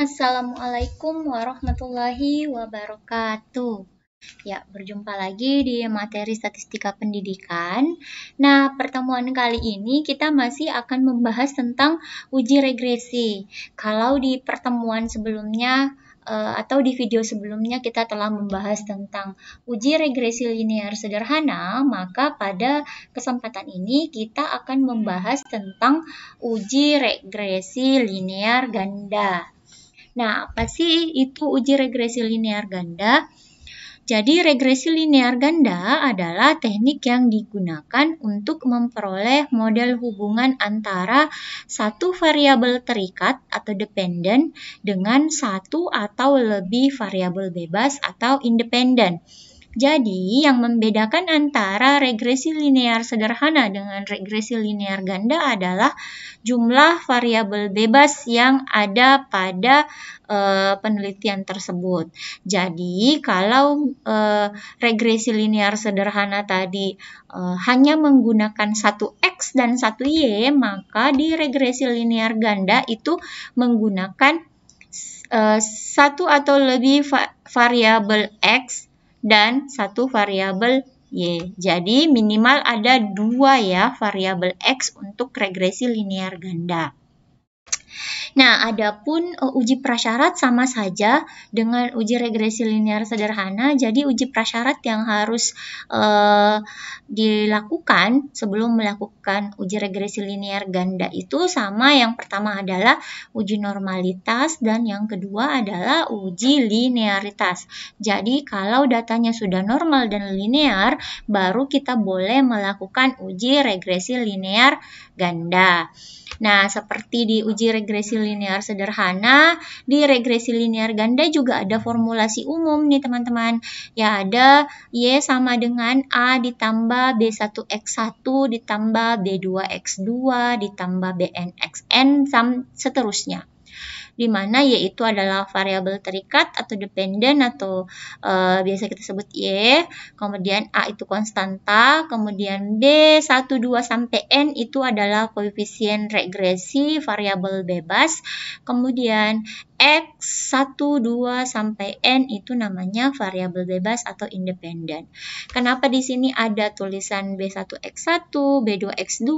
Assalamualaikum warahmatullahi wabarakatuh. Ya, berjumpa lagi di materi statistika pendidikan. Nah, pertemuan kali ini kita masih akan membahas tentang uji regresi. Kalau di pertemuan sebelumnya atau di video sebelumnya kita telah membahas tentang uji regresi linear sederhana, maka pada kesempatan ini kita akan membahas tentang uji regresi linear ganda. Nah, apa sih itu uji regresi linear ganda? Jadi, regresi linear ganda adalah teknik yang digunakan untuk memperoleh model hubungan antara satu variabel terikat atau dependen dengan satu atau lebih variabel bebas atau independen. Jadi, yang membedakan antara regresi linear sederhana dengan regresi linear ganda adalah jumlah variabel bebas yang ada pada penelitian tersebut. Jadi, kalau regresi linear sederhana tadi hanya menggunakan satu X dan satu Y, maka di regresi linear ganda itu menggunakan satu atau lebih variabel X dan satu variabel Y. Jadi minimal ada dua ya variabel X untuk regresi linear ganda. Nah, adapun uji prasyarat sama saja dengan uji regresi linear sederhana. Jadi uji prasyarat yang harus dilakukan sebelum melakukan uji regresi linear ganda itu sama. Yang pertama adalah uji normalitas dan yang kedua adalah uji linearitas. Jadi kalau datanya sudah normal dan linear, baru kita boleh melakukan uji regresi linear ganda. Nah, seperti di uji regresi linear sederhana, di regresi linear ganda juga ada formulasi umum nih teman-teman. Ya, ada Y sama dengan A ditambah B1X1 ditambah B2X2 ditambah BNXN dan seterusnya. Di mana Y itu adalah variabel terikat atau dependen atau biasa kita sebut Y, kemudian A itu konstanta, kemudian B1, 2, sampai N itu adalah koefisien regresi variabel bebas, kemudian X1, 2, sampai N itu namanya variabel bebas atau independen. Kenapa di sini ada tulisan B1X1, B2X2,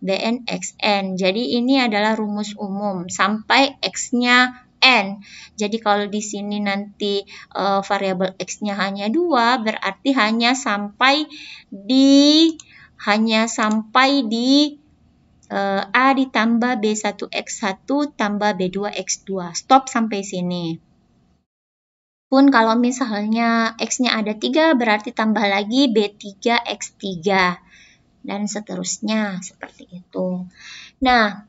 BNXN? Jadi ini adalah rumus umum sampai X-nya N. Jadi kalau di sini nanti variabel X-nya hanya 2, berarti hanya sampai di A ditambah B1X1 tambah B2X2. Stop sampai sini. Pun kalau misalnya X-nya ada 3, berarti tambah lagi B3X3. Dan seterusnya, seperti itu. Nah,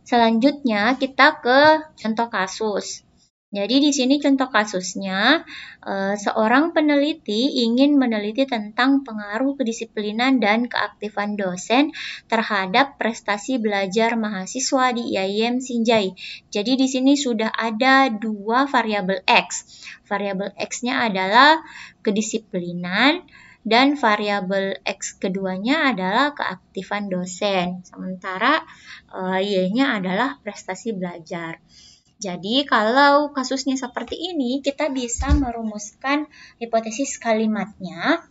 selanjutnya kita ke contoh kasus. Jadi di sini contoh kasusnya, seorang peneliti ingin meneliti tentang pengaruh kedisiplinan dan keaktifan dosen terhadap prestasi belajar mahasiswa di IAIN Sinjai. Jadi di sini sudah ada dua variabel X. Variabel X-nya adalah kedisiplinan dan variabel X keduanya adalah keaktifan dosen. Sementara Y-nya adalah prestasi belajar. Jadi kalau kasusnya seperti ini, kita bisa merumuskan hipotesis kalimatnya,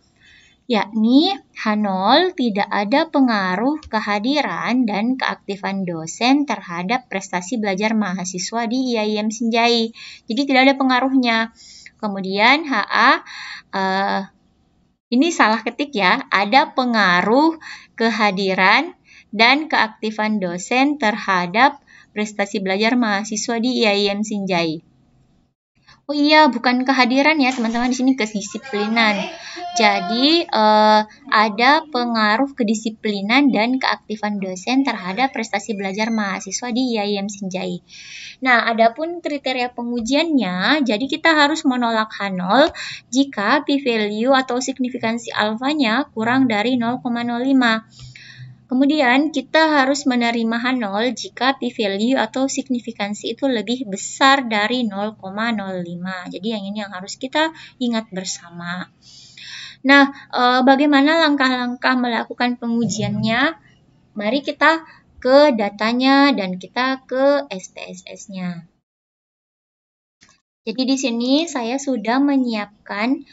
yakni H0 tidak ada pengaruh kehadiran dan keaktifan dosen terhadap prestasi belajar mahasiswa di IAIN Sinjai. Jadi tidak ada pengaruhnya. Kemudian HA, ini salah ketik ya, ada pengaruh kehadiran dan keaktifan dosen terhadap prestasi belajar mahasiswa di IAIN Sinjai. Oh iya, bukan kehadiran ya teman-teman, di sini kedisiplinan. Jadi ada pengaruh kedisiplinan dan keaktifan dosen terhadap prestasi belajar mahasiswa di IAIN Sinjai. Nah, adapun kriteria pengujiannya, jadi kita harus menolak H0 jika p-value atau signifikansi alfanya kurang dari 0,05. Kemudian kita harus menerima H0 jika p-value atau signifikansi itu lebih besar dari 0,05. Jadi yang ini yang harus kita ingat bersama. Nah, bagaimana langkah-langkah melakukan pengujiannya? Mari kita ke datanya dan kita ke SPSS-nya. Jadi di sini saya sudah menyiapkan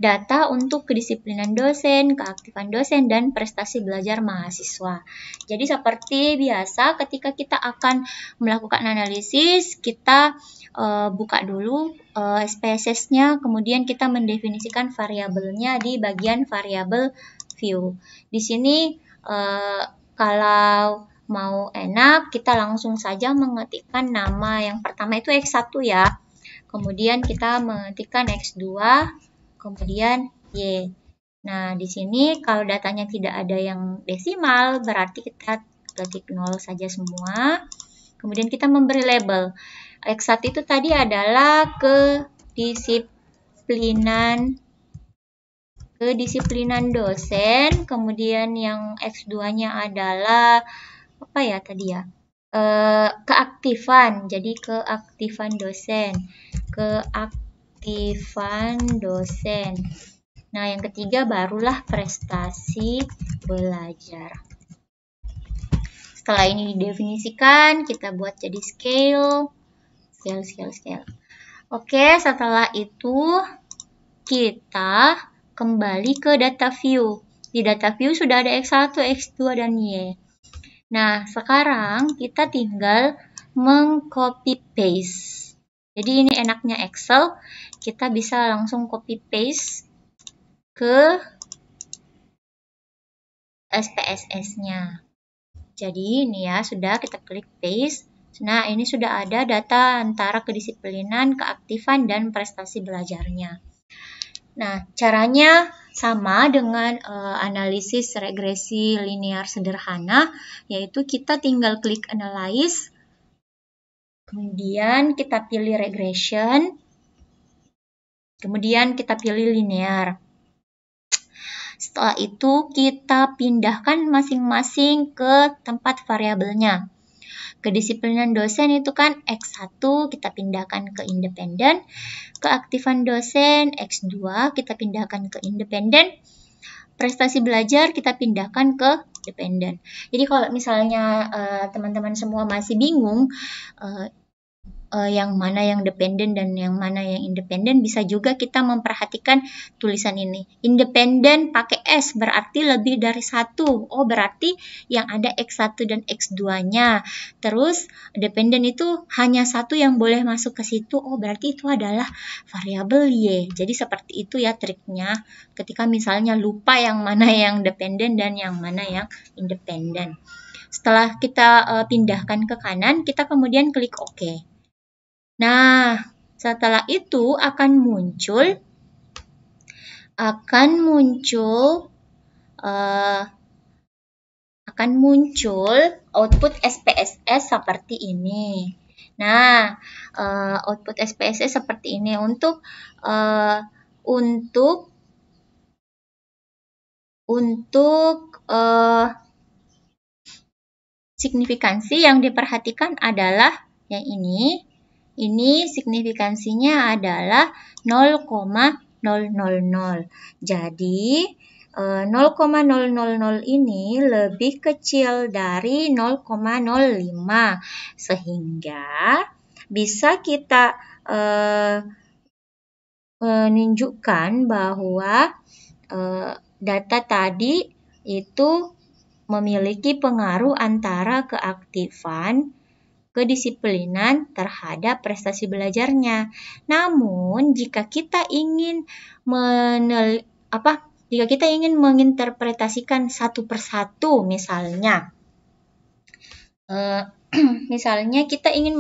data untuk kedisiplinan dosen, keaktifan dosen, dan prestasi belajar mahasiswa. Jadi seperti biasa ketika kita akan melakukan analisis, kita buka dulu SPSS-nya, kemudian kita mendefinisikan variabelnya di bagian variabel view. Di sini kalau mau enak, kita langsung saja mengetikkan nama yang pertama itu X1 ya. Kemudian kita mengetikkan X2, kemudian Y. Nah, di sini kalau datanya tidak ada yang desimal, berarti kita ketik 0 saja semua. Kemudian kita memberi label. X1 itu tadi adalah kedisiplinan dosen, kemudian yang X2-nya adalah apa ya tadi ya? Keaktifan. Jadi keaktifan dosen. Nah, yang ketiga barulah prestasi belajar. Setelah ini didefinisikan, kita buat jadi scale. Oke, setelah itu kita kembali ke data view. Di data view sudah ada X1, X2, dan Y. Nah, sekarang kita tinggal meng-copy paste. Jadi ini enaknya Excel, kita bisa langsung copy paste ke SPSS-nya. Jadi ini ya, sudah kita klik paste. Nah, ini sudah ada data antara kedisiplinan, keaktifan, dan prestasi belajarnya. Nah, caranya sama dengan analisis regresi linear sederhana, yaitu kita tinggal klik analyze, kemudian kita pilih regression, kemudian kita pilih linear. Setelah itu kita pindahkan masing-masing ke tempat variabelnya. Kedisiplinan dosen itu kan X1 kita pindahkan ke independen, keaktifan dosen X2 kita pindahkan ke independen, prestasi belajar kita pindahkan ke dependen. Jadi kalau misalnya teman-teman semua masih bingung yang mana yang dependen dan yang mana yang independen, bisa juga kita memperhatikan tulisan ini. Independen pakai S berarti lebih dari 1. Oh, berarti yang ada X1 dan X2-nya. Terus dependen itu hanya 1 yang boleh masuk ke situ. Oh, berarti itu adalah variabel Y. Jadi seperti itu ya triknya ketika misalnya lupa yang mana yang dependen dan yang mana yang independen. Setelah kita pindahkan ke kanan, kita kemudian klik OK. Nah, setelah itu akan muncul output SPSS seperti ini. Nah, output SPSS seperti ini untuk signifikansi yang diperhatikan adalah yang ini. Ini signifikansinya adalah 0,000. Jadi 0,000 ini lebih kecil dari 0,05 sehingga bisa kita menunjukkan bahwa data tadi itu memiliki pengaruh antara keaktifan, kedisiplinan terhadap prestasi belajarnya. Namun, jika kita ingin menginterpretasikan satu persatu, misalnya kita ingin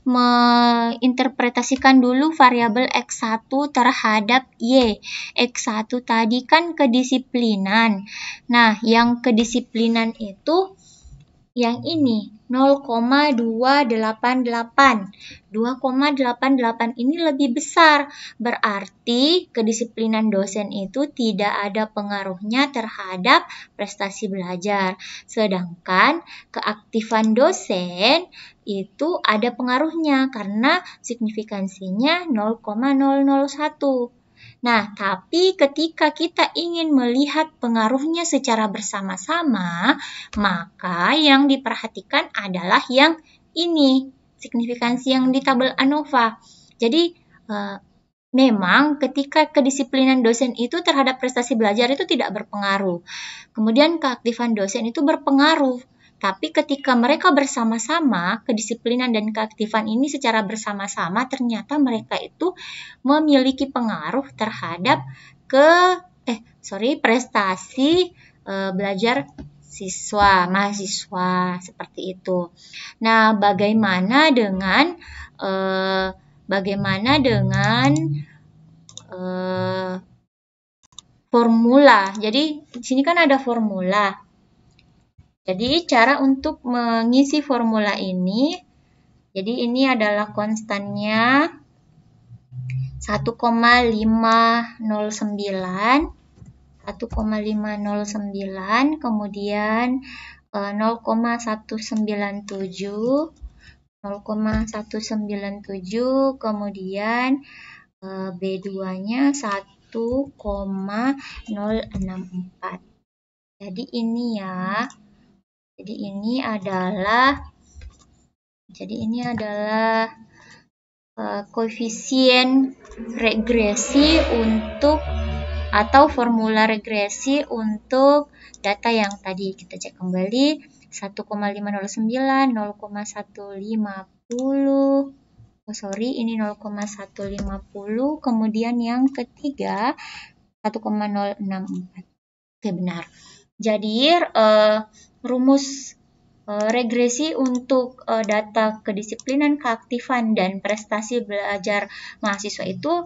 menginterpretasikan dulu variabel X1 terhadap Y. X1 tadi kan kedisiplinan. Nah, yang kedisiplinan itu yang ini 0,288. 2,88 ini lebih besar. Berarti kedisiplinan dosen itu tidak ada pengaruhnya terhadap prestasi belajar. Sedangkan keaktifan dosen itu ada pengaruhnya karena signifikansinya 0,001. Nah, tapi ketika kita ingin melihat pengaruhnya secara bersama-sama, maka yang diperhatikan adalah yang ini, signifikansi yang di tabel ANOVA. Jadi, memang ketika kedisiplinan dosen itu terhadap prestasi belajar itu tidak berpengaruh. Kemudian keaktifan dosen itu berpengaruh. Tapi ketika mereka bersama-sama, kedisiplinan dan keaktifan ini secara bersama-sama, ternyata mereka itu memiliki pengaruh terhadap prestasi belajar mahasiswa seperti itu. Nah, bagaimana dengan formula? Jadi di sini kan ada formula. Jadi cara untuk mengisi formula ini, jadi ini adalah konstannya 1,509, kemudian 0,197, kemudian B2-nya 1,064. Jadi ini ya. Jadi ini adalah koefisien regresi untuk atau formula regresi untuk data yang tadi kita cek kembali 1,509, 0,150. Ini 0,150, kemudian yang ketiga 1,064. Oke, benar. Jadi rumus regresi untuk data kedisiplinan, keaktifan, dan prestasi belajar mahasiswa itu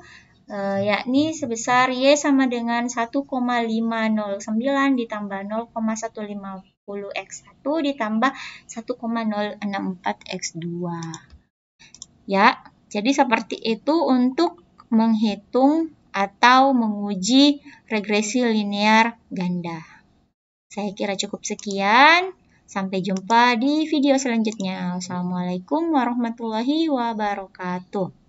yakni sebesar Y sama dengan 1,509 ditambah 0,150 X1 ditambah 1,064 X2. Ya, jadi seperti itu untuk menghitung atau menguji regresi linear ganda. Saya kira cukup sekian. Sampai jumpa di video selanjutnya. Wassalamualaikum warahmatullahi wabarakatuh.